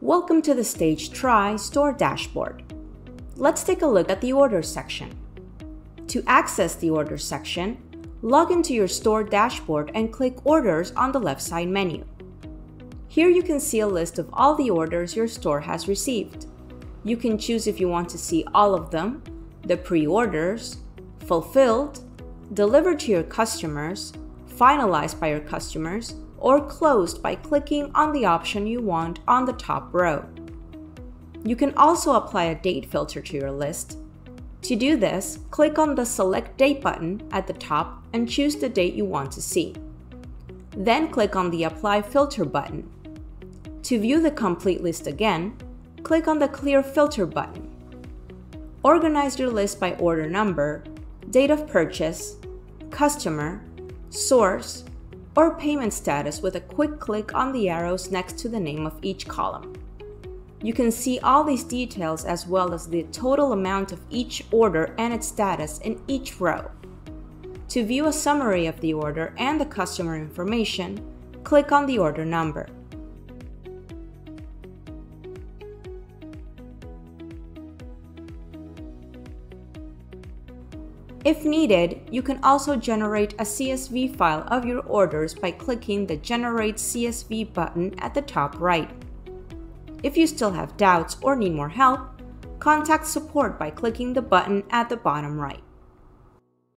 Welcome to the Stage Try Store dashboard. Let's take a look at the Orders section. To access the Orders section, log into your store dashboard and click Orders on the left side menu. Here you can see a list of all the orders your store has received. You can choose if you want to see all of them, the pre-orders, fulfilled, delivered to your customers, finalized by your customers, or closed by clicking on the option you want on the top row. You can also apply a date filter to your list. To do this, click on the Select Date button at the top and choose the date you want to see. Then click on the Apply Filter button. To view the complete list again, click on the Clear Filter button. Organize your list by order number, date of purchase, customer, source, or payment status with a quick click on the arrows next to the name of each column. You can see all these details as well as the total amount of each order and its status in each row. To view a summary of the order and the customer information, click on the order number. If needed, you can also generate a CSV file of your orders by clicking the Generate CSV button at the top right. If you still have doubts or need more help, contact support by clicking the button at the bottom right.